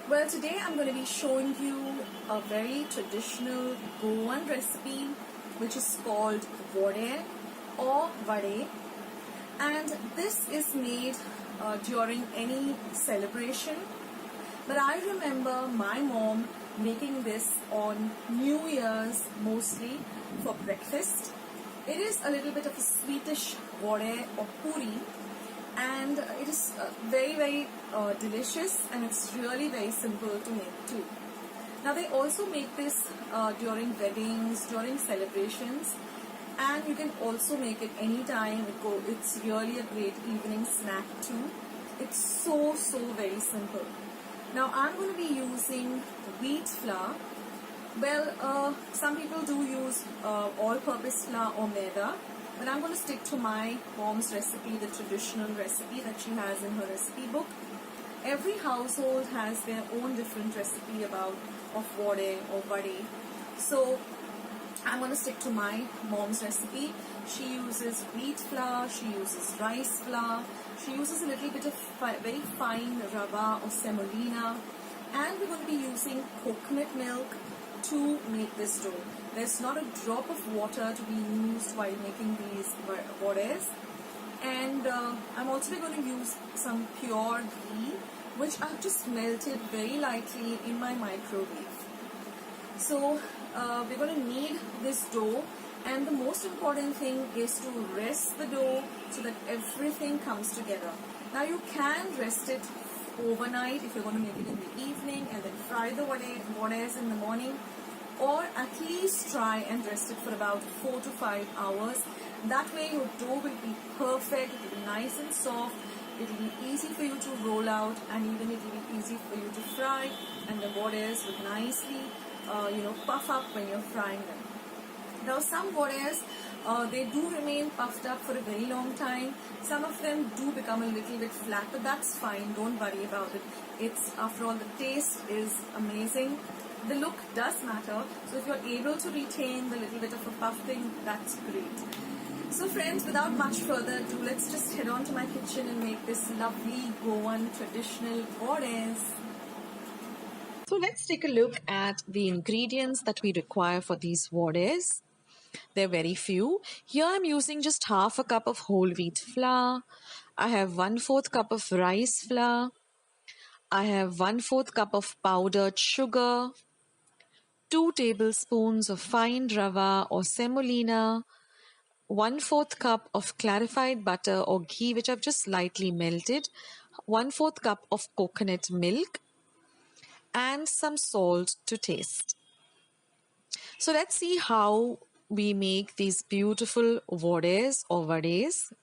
Well, today I'm going to be showing you a very traditional Goan recipe which is called Vorne or Vade, and this is made during any celebration. But I remember my mom making this on New Year's mostly for breakfast. It is a little bit of a sweetish Vorne or puri, and it is very delicious, and it's really very simple to make too. Now they also make this during weddings, during celebrations, and you can also make it anytime. It's really a great evening snack too. It's so very simple. Now I'm going to be using wheat flour. Well, some people do use all-purpose flour or maida, but I'm going to stick to my mom's recipe, the traditional recipe that she has in her recipe book. Every household has their own different recipe of vade or vade. So I'm going to stick to my mom's recipe. She uses wheat flour, she uses rice flour, she uses a little bit of very fine rava or semolina, and we're going to be using coconut milk to make this dough. There's not a drop of water to be used while making these vades. And I'm also going to use some pure ghee, which I've just melted very lightly in my microwave. So we're going to knead this dough, and the most important thing is to rest the dough so that everything comes together. Now you can rest it overnight if you're going to make it in the evening and then fry the vades in the morning, or at least try and rest it for about 4 to 5 hours. That way your dough will be perfect, it will be nice and soft, it will be easy for you to roll out, and even it will be easy for you to fry, and the vades will nicely puff up when you're frying them. Now some vades, they do remain puffed up for a very long time. Some of them do become a little bit flat, but that's fine, don't worry about it. It's, after all, the taste is amazing. The look does matter, so if you're able to retain the little bit of a puff thing, that's great. So friends, without much further ado, let's just head on to my kitchen and make this lovely Goan traditional vades. So let's take a look at the ingredients that we require for these vades. They're very few. Here I'm using just half a cup of whole wheat flour. I have 1/4 cup of rice flour. I have 1/4 cup of powdered sugar, 2 tablespoons of fine rava or semolina, 1/4 cup of clarified butter or ghee which I've just lightly melted, 1/4 cup of coconut milk, and some salt to taste. So let's see how we make these beautiful vades or vades.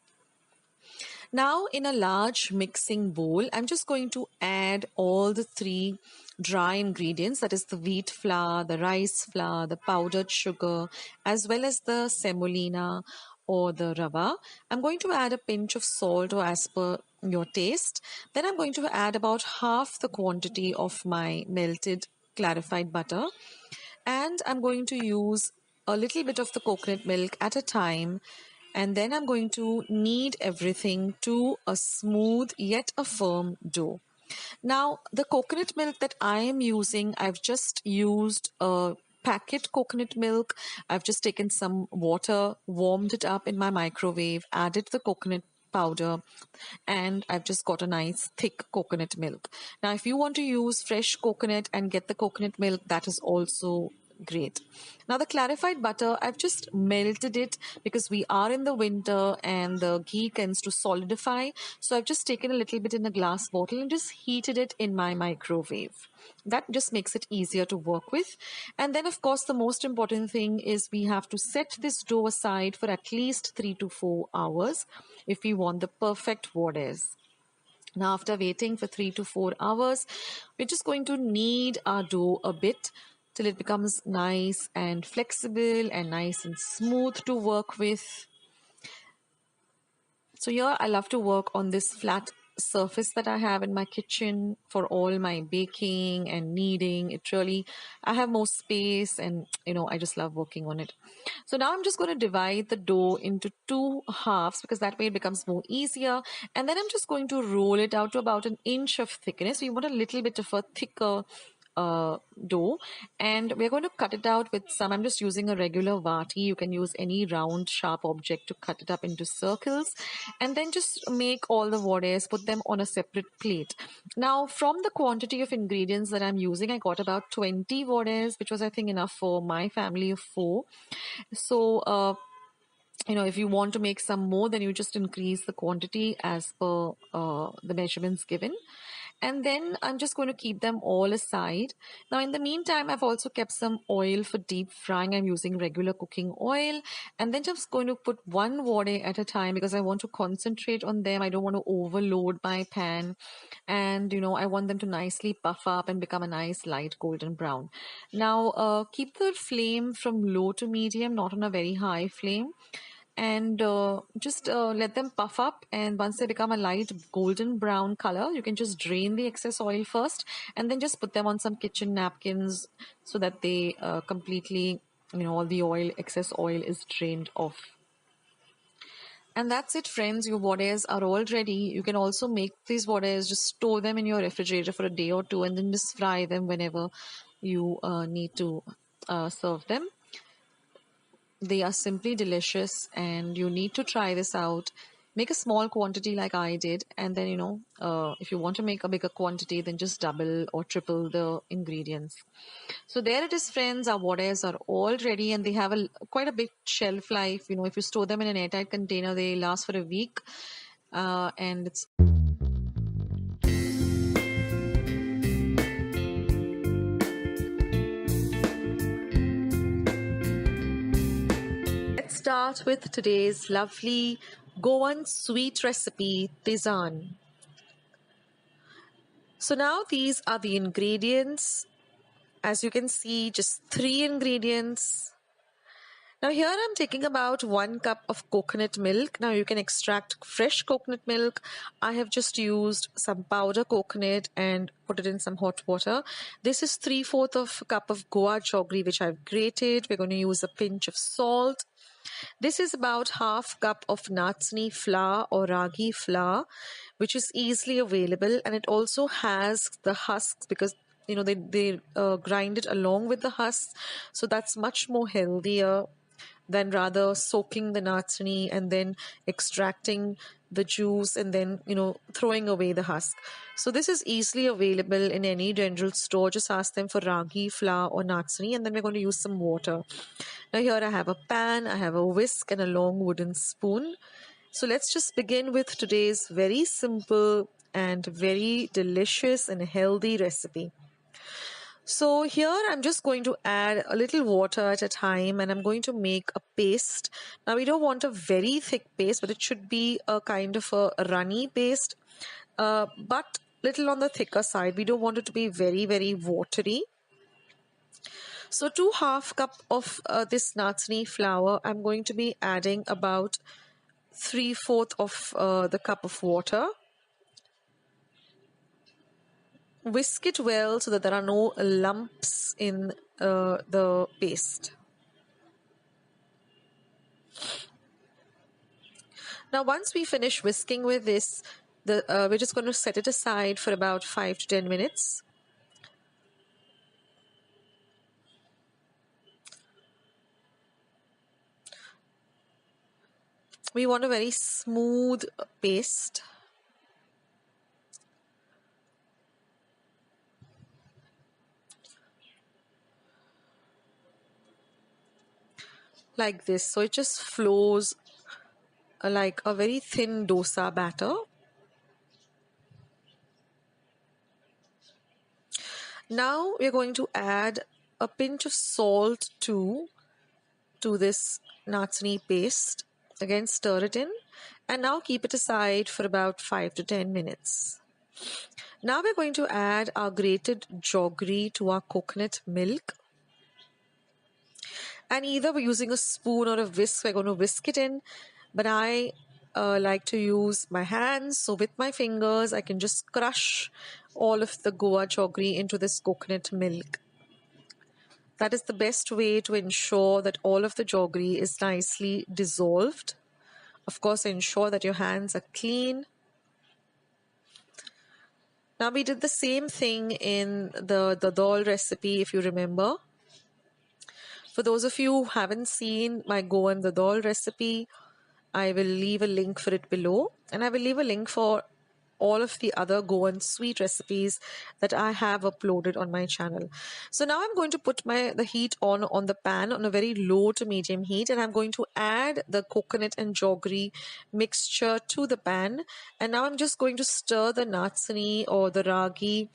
Now in a large mixing bowl, I'm just going to add all the 3 dry ingredients, that is the wheat flour, the rice flour, the powdered sugar, as well as the semolina or the rava. I'm going to add a pinch of salt or as per your taste. Then I'm going to add about half the quantity of my melted clarified butter, and I'm going to use a little bit of the coconut milk at a time, and then I'm going to knead everything to a smooth yet a firm dough. Now the coconut milk that I am using, I've just used a packet coconut milk. I've just taken some water, warmed it up in my microwave, added the coconut powder, and I've just got a nice thick coconut milk. Now if you want to use fresh coconut and get the coconut milk, that is also great. Now the clarified butter, I've just melted it because we are in the winter and the ghee tends to solidify. So I've just taken a little bit in a glass bottle and just heated it in my microwave. That just makes it easier to work with. And then of course the most important thing is we have to set this dough aside for at least 3 to 4 hours if we want the perfect vades. Now after waiting for 3 to 4 hours, we're just going to knead our dough a bit till it becomes nice and flexible and nice and smooth to work with. So here I love to work on this flat surface that I have in my kitchen for all my baking and kneading. It really, I have more space, and I just love working on it. So now I'm just going to divide the dough into two halves, because that way it becomes more easier. And then I'm just going to roll it out to about an inch of thickness. So you want a little bit of a thicker dough, and we're going to cut it out with some, I'm just using a regular vati. You can use any round sharp object to cut it up into circles, and then just make all the vades, put them on a separate plate. Now, from the quantity of ingredients that I'm using, I got about 20 vades, which was, I think, enough for my family of 4. So if you want to make some more, then you just increase the quantity as per the measurements given. And then I'm just going to keep them all aside. Now, in the meantime, I've also kept some oil for deep frying. I'm using regular cooking oil. And then just going to put one vade at a time, because I want to concentrate on them. I don't want to overload my pan. And, I want them to nicely puff up and become a nice light golden brown. Now, keep the flame from low to medium, not on a very high flame, and just let them puff up. And once they become a light golden brown color, you can just drain the excess oil first, and then just put them on some kitchen napkins so that they completely, all the excess oil is drained off. And that's it, friends. Your vades are all ready. You can also make these vades, just store them in your refrigerator for a day or two, and then just fry them whenever you need to serve them. They are simply delicious, and you need to try this out. Make a small quantity like I did, and then, if you want to make a bigger quantity, then just double or triple the ingredients. So there it is, friends. Our vades are all ready, and they have quite a big shelf life. If you store them in an airtight container, they last for a week, and it's start with today's lovely Goan sweet recipe, tisan. So now these are the ingredients. As you can see, just 3 ingredients. Now here I'm taking about 1 cup of coconut milk. Now you can extract fresh coconut milk. I have just used some powder coconut and put it in some hot water. This is 3/4 of a cup of goa jaggery, which I've grated. We're going to use a pinch of salt. This is about 1/2 cup of natsni flour or ragi flour, which is easily available, and it also has the husks, because they grind it along with the husks, so that's much more healthier than rather soaking the natsni and then extracting the juice and then throwing away the husk. So this is easily available in any general store. Just ask them for ragi flour or natsni, and then we're going to use some water. Now here I have a pan, I have a whisk and a long wooden spoon. So let's just begin with today's very simple and very delicious and healthy recipe. So here I'm just going to add a little water at a time, and I'm going to make a paste. Now we don't want a very thick paste, but it should be a kind of a runny paste, but little on the thicker side. We don't want it to be very, very watery. So to 1/2 cup of this natsni flour, I'm going to be adding about 3/4 of the cup of water. Whisk it well so that there are no lumps in the paste. Now, once we finish whisking with this, we're just going to set it aside for about 5 to 10 minutes. We want a very smooth paste. Like this. So it just flows like a very thin dosa batter. Now we're going to add a pinch of salt to this natsni paste. Again, stir it in, and now keep it aside for about 5 to 10 minutes. Now we're going to add our grated jaggery to our coconut milk. And either we're using a spoon or a whisk, we're going to whisk it in. But I like to use my hands. So with my fingers, I can just crush all of the Goa jaggery into this coconut milk. That is the best way to ensure that all of the jaggery is nicely dissolved. Of course, ensure that your hands are clean. Now we did the same thing in the dal recipe, if you remember. For those of you who haven't seen my Goan the dal recipe, I will leave a link for it below, and I will leave a link for all of the other Goan sweet recipes that I have uploaded on my channel. So now I'm going to put the heat on the pan on a very low to medium heat, and I'm going to add the coconut and jaggery mixture to the pan. And now I'm just going to stir the natsani or the ragi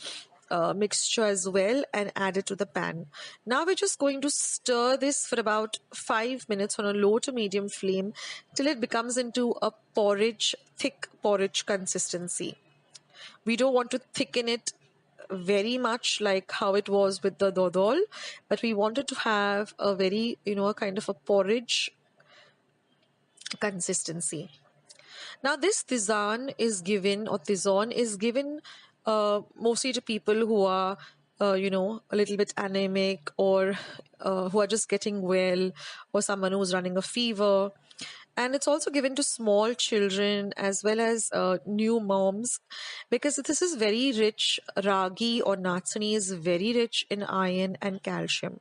mixture as well and add it to the pan. Now we're just going to stir this for about 5 minutes on a low to medium flame till it becomes into a thick porridge consistency. We don't want to thicken it very much like how it was with the dodol, but we wanted to have a very, a kind of a porridge consistency. Now, this tizan is given mostly to people who are, a little bit anemic, or who are just getting well, or someone who's running a fever. And it's also given to small children as well as new moms, because this is very rich. Ragi or natsani is very rich in iron and calcium.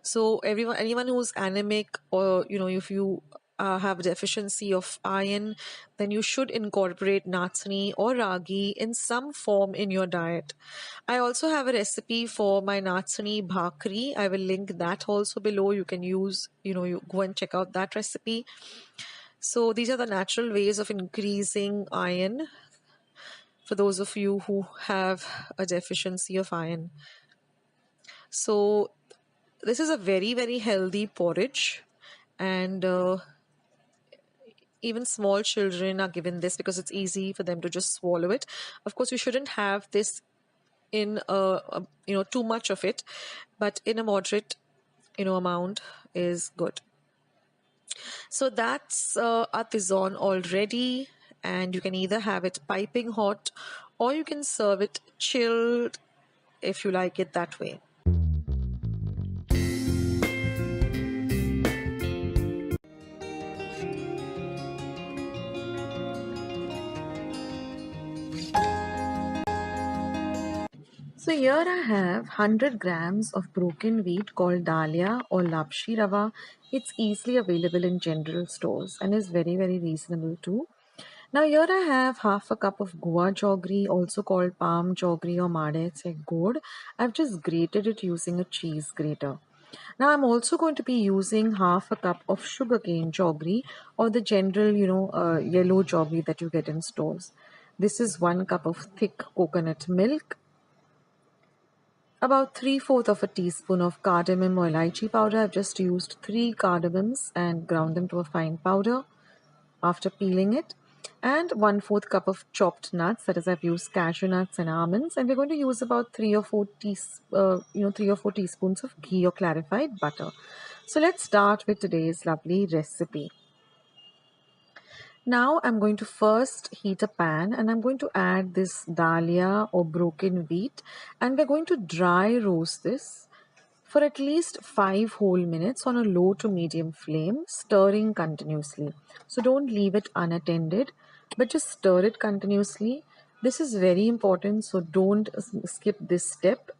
So anyone who's anemic, or if you have a deficiency of iron, then you should incorporate natsani or ragi in some form in your diet. I also have a recipe for my natsani bhakri. I will link that also below. You can you go and check out that recipe. So these are the natural ways of increasing iron for those of you who have a deficiency of iron. So this is a very, very healthy porridge, and even small children are given this because it's easy for them to just swallow it. Of course, you shouldn't have this in too much of it, but in a moderate amount is good. So that's artisan already, and you can either have it piping hot or you can serve it chilled if you like it that way. So here I have 100 grams of broken wheat called dalia or lapshi rava. It's easily available in general stores and is very, very reasonable too. Now here I have half a cup of Goa jaggery, also called palm jaggery or annesequeira. I've just grated it using a cheese grater. Now I'm also going to be using half a cup of sugarcane jaggery, or the general, yellow jaggery that you get in stores. This is 1 cup of thick coconut milk, about 3/4 of a teaspoon of cardamom or elaichi powder. I've just used 3 cardamoms and ground them to a fine powder after peeling it. And 1/4 cup of chopped nuts, that is, I've used cashew nuts and almonds. And we're going to use about 3 or 4 teaspoons of ghee or clarified butter. So let's start with today's lovely recipe. Now I'm going to first heat a pan, and I'm going to add this dalia or broken wheat, and we're going to dry roast this for at least 5 whole minutes on a low to medium flame, stirring continuously. So don't leave it unattended, but just stir it continuously. This is very important, so don't skip this step.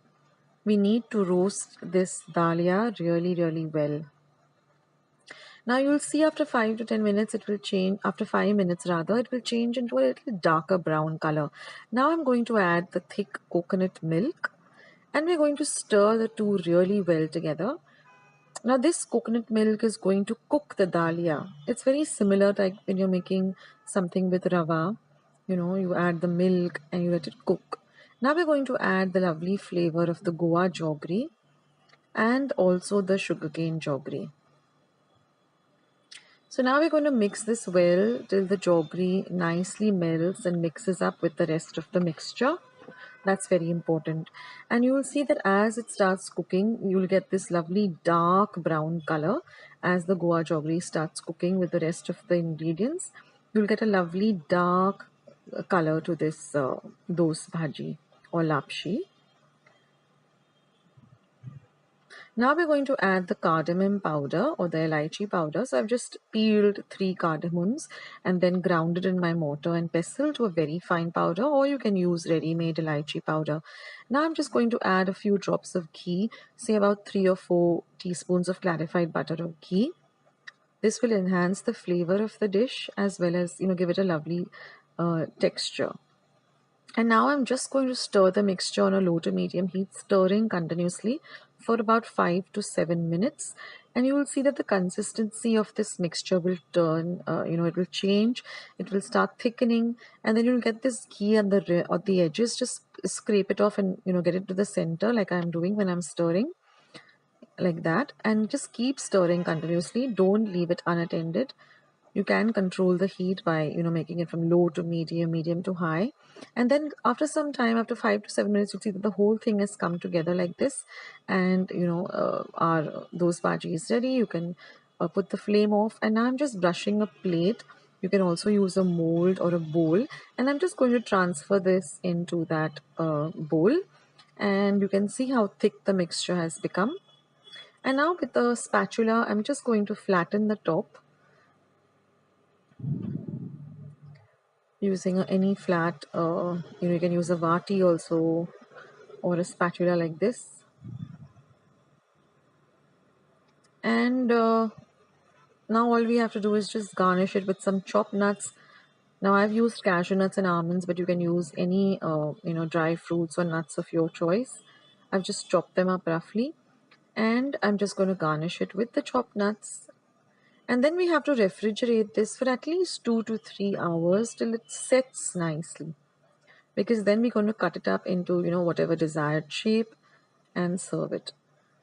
We need to roast this dalia really, really well. Now you'll see after 5 to 10 minutes it will change, after 5 minutes rather, it will change into a little darker brown color. Now I'm going to add the thick coconut milk, and we're going to stir the two really well together. Now this coconut milk is going to cook the dalia. It's very similar like when you're making something with rava. You add the milk and you let it cook. Now we're going to add the lovely flavor of the Goa jaggery and also the sugarcane jaggery. So now we're going to mix this well till the jaggery nicely melts and mixes up with the rest of the mixture. That's very important. And you will see that as it starts cooking, you'll get this lovely dark brown color as the Goa jaggery starts cooking with the rest of the ingredients. you'll get a lovely dark color to this doce bhaji or lapshi. Now we're going to add the cardamom powder or the elaichi powder. So I've just peeled 3 cardamoms and then ground it in my mortar and pestle to a very fine powder, or you can use ready-made elaichi powder. Now I'm just going to add a few drops of ghee, say about 3 or 4 teaspoons of clarified butter or ghee. This will enhance the flavor of the dish as well as, give it a lovely texture. And now I'm just going to stir the mixture on a low to medium heat, stirring continuously for about 5 to 7 minutes. And you will see that the consistency of this mixture will turn, it will change, it will start thickening, and then you'll get this ghee on the edges. Just scrape it off and, get it to the center like I'm doing when I'm stirring, like that. And just keep stirring continuously. Don't leave it unattended. You can control the heat by making it from low to medium to high, and then after some time, after 5 to 7 minutes, you'll see that the whole thing has come together like this. And our those bhaji is ready. You can put the flame off, and now I'm just brushing a plate. You can also use a mold or a bowl, and I'm just going to transfer this into that bowl, and you can see how thick the mixture has become. And now with the spatula, I'm just going to flatten the top using any flat, you can use a vati also or a spatula like this. And now all we have to do is just garnish it with some chopped nuts. Now I've used cashew nuts and almonds, but you can use any dry fruits or nuts of your choice. I've just chopped them up roughly, and I'm just going to garnish it with the chopped nuts. And then we have to refrigerate this for at least 2 to 3 hours till it sets nicely, because then we're going to cut it up into whatever desired shape and serve it.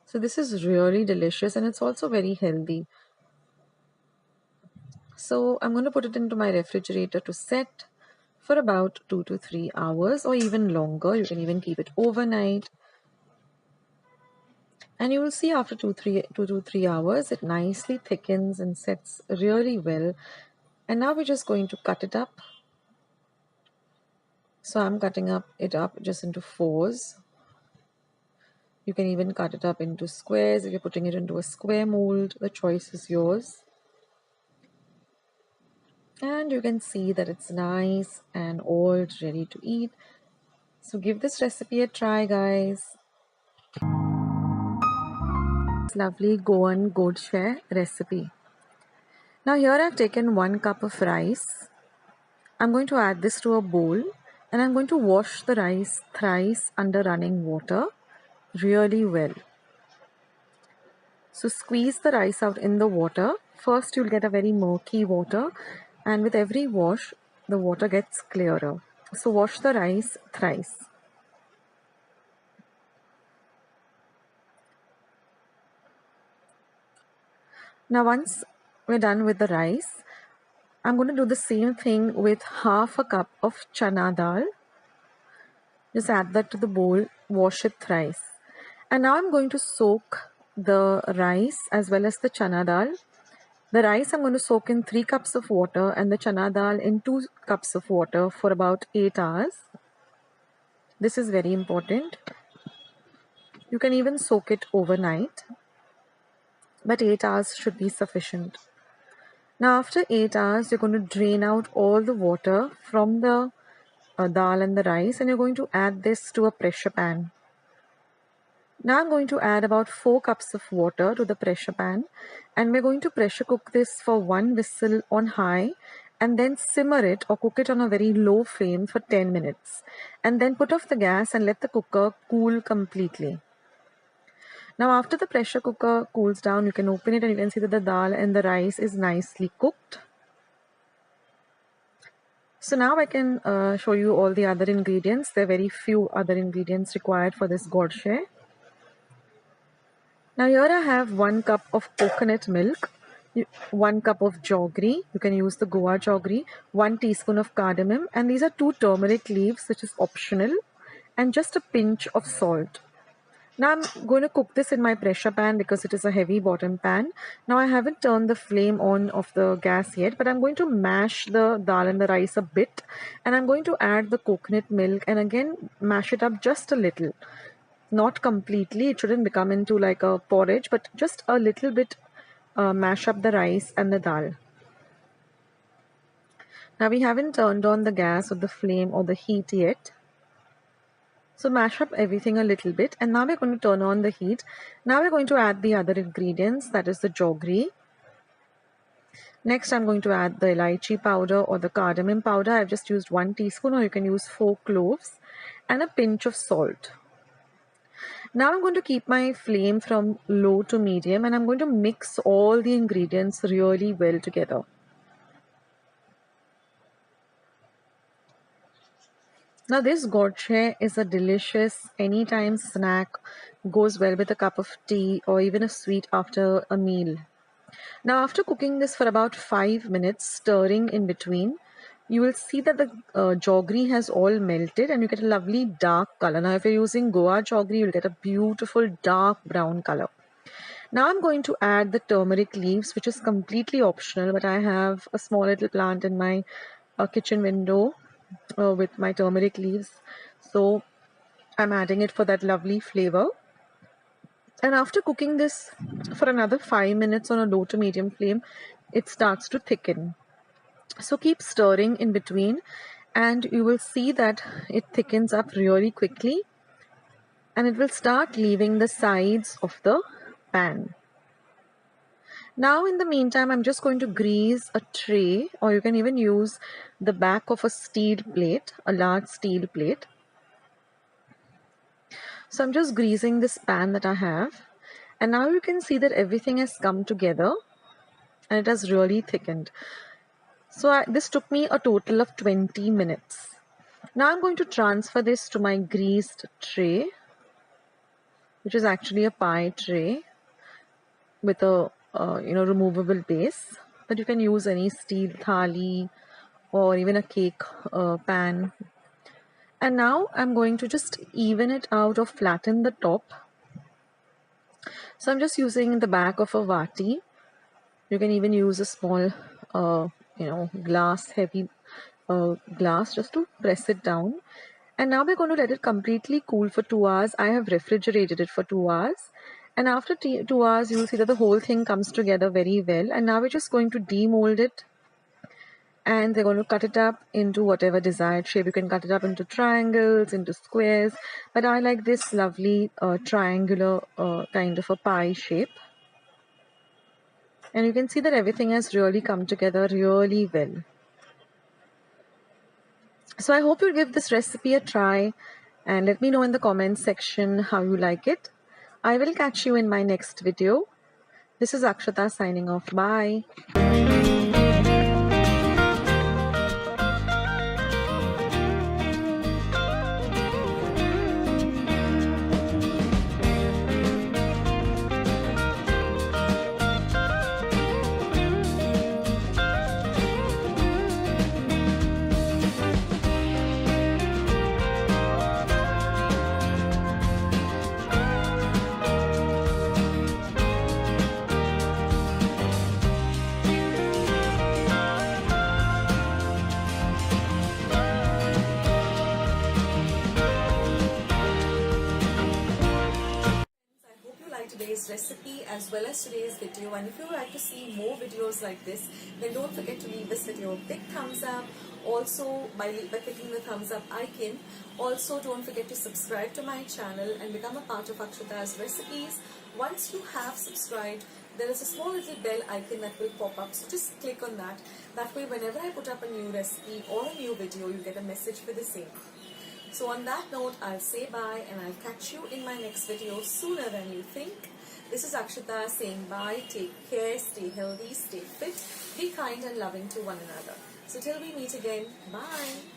So this is really delicious, and it's also very healthy. So I'm going to put it into my refrigerator to set for about 2 to 3 hours or even longer. You can even keep it overnight, and you will see after 2 to 3 hours it nicely thickens and sets really well. And now we're just going to cut it up. So I'm cutting it up just into 4s. You can even cut it up into squares. If you're putting it into a square mold, the choice is yours. And you can see that it's nice and all ready to eat. So give this recipe a try, guys. Lovely Goan Godshare recipe. Now here I've taken 1 cup of rice. I'm going to add this to a bowl, and I'm going to wash the rice thrice under running water really well. So squeeze the rice out in the water. First you'll get a very murky water, and with every wash the water gets clearer. So wash the rice thrice. Now once we're done with the rice, I'm going to do the same thing with half a cup of chana dal. Just add that to the bowl, wash it thrice. And now I'm going to soak the rice as well as the chana dal. The rice I'm going to soak in 3 cups of water and the chana dal in 2 cups of water for about 8 hours. This is very important. You can even soak it overnight, but 8 hours should be sufficient. Now after 8 hours, you're going to drain out all the water from the dal and the rice, and you're going to add this to a pressure pan. Now I'm going to add about 4 cups of water to the pressure pan, and we're going to pressure cook this for 1 whistle on high, and then simmer it or cook it on a very low flame for 10 minutes. And then put off the gas and let the cooker cool completely. Now after the pressure cooker cools down, you can open it and you can see that the dal and the rice is nicely cooked. So now I can show you all the other ingredients. There are very few other ingredients required for this godshare. Now here I have 1 cup of coconut milk, 1 cup of jaggery, you can use the Goa jaggery, 1 teaspoon of cardamom, and these are 2 turmeric leaves which is optional, and just a pinch of salt. Now I'm going to cook this in my pressure pan because it is a heavy bottom pan. Now I haven't turned the flame on of the gas yet, but I'm going to mash the dal and the rice a bit, and I'm going to add the coconut milk and again mash it up just a little. Not completely, it shouldn't become into like a porridge, but just a little bit. Mash up the rice and the dal. Now we haven't turned on the gas or the flame or the heat yet. So mash up everything a little bit, and now we're going to turn on the heat. Now we're going to add the other ingredients, that is the jaggery. Next I'm going to add the elaichi powder or the cardamom powder. I've just used 1 teaspoon, or you can use 4 cloves, and a pinch of salt. Now I'm going to keep my flame from low to medium, and I'm going to mix all the ingredients really well together. Now this goche is a delicious anytime snack, goes well with a cup of tea or even a sweet after a meal. Now after cooking this for about 5 minutes, stirring in between, you will see that the jaggery has all melted and you get a lovely dark color. Now if you're using Goa jaggery, you'll get a beautiful dark brown color. Now I'm going to add the turmeric leaves, which is completely optional, but I have a small little plant in my kitchen window with my turmeric leaves, so I'm adding it for that lovely flavor. And after cooking this for another 5 minutes on a low to medium flame, it starts to thicken. So keep stirring in between and you will see that it thickens up really quickly and it will start leaving the sides of the pan. Now in the meantime, I'm just going to grease a tray, or you can even use the back of a steel plate, a large steel plate. So I'm just greasing this pan that I have, and now you can see that everything has come together and it has really thickened. So this took me a total of 20 minutes. Now I'm going to transfer this to my greased tray, which is actually a pie tray with a removable base, but you can use any steel thali or even a cake pan. And now I'm going to just even it out or flatten the top. So I'm just using the back of a vati. You can even use a small glass, heavy glass, just to press it down. And now we're going to let it completely cool for 2 hours. I have refrigerated it for 2 hours. And after 2 hours, you will see that the whole thing comes together very well. And now we're just going to demold it. And they're going to cut it up into whatever desired shape. You can cut it up into triangles, into squares. But I like this lovely triangular kind of a pie shape. And you can see that everything has really come together really well. So I hope you'll give this recipe a try and let me know in the comments section how you like it. I will catch you in my next video. This is Akshata signing off. Bye. Today's recipe as well as today's video, and if you would like to see more videos like this, then don't forget to leave this video a big thumbs up. Also by clicking the thumbs up icon. Also don't forget to subscribe to my channel and become a part of Akshata's Recipes. Once you have subscribed, there is a small little bell icon that will pop up, so just click on that. That way whenever I put up a new recipe or a new video, you get a message for the same. So on that note, I'll say bye and I'll catch you in my next video sooner than you think. This is Akshata saying bye, take care, stay healthy, stay fit, be kind and loving to one another. So till we meet again, bye.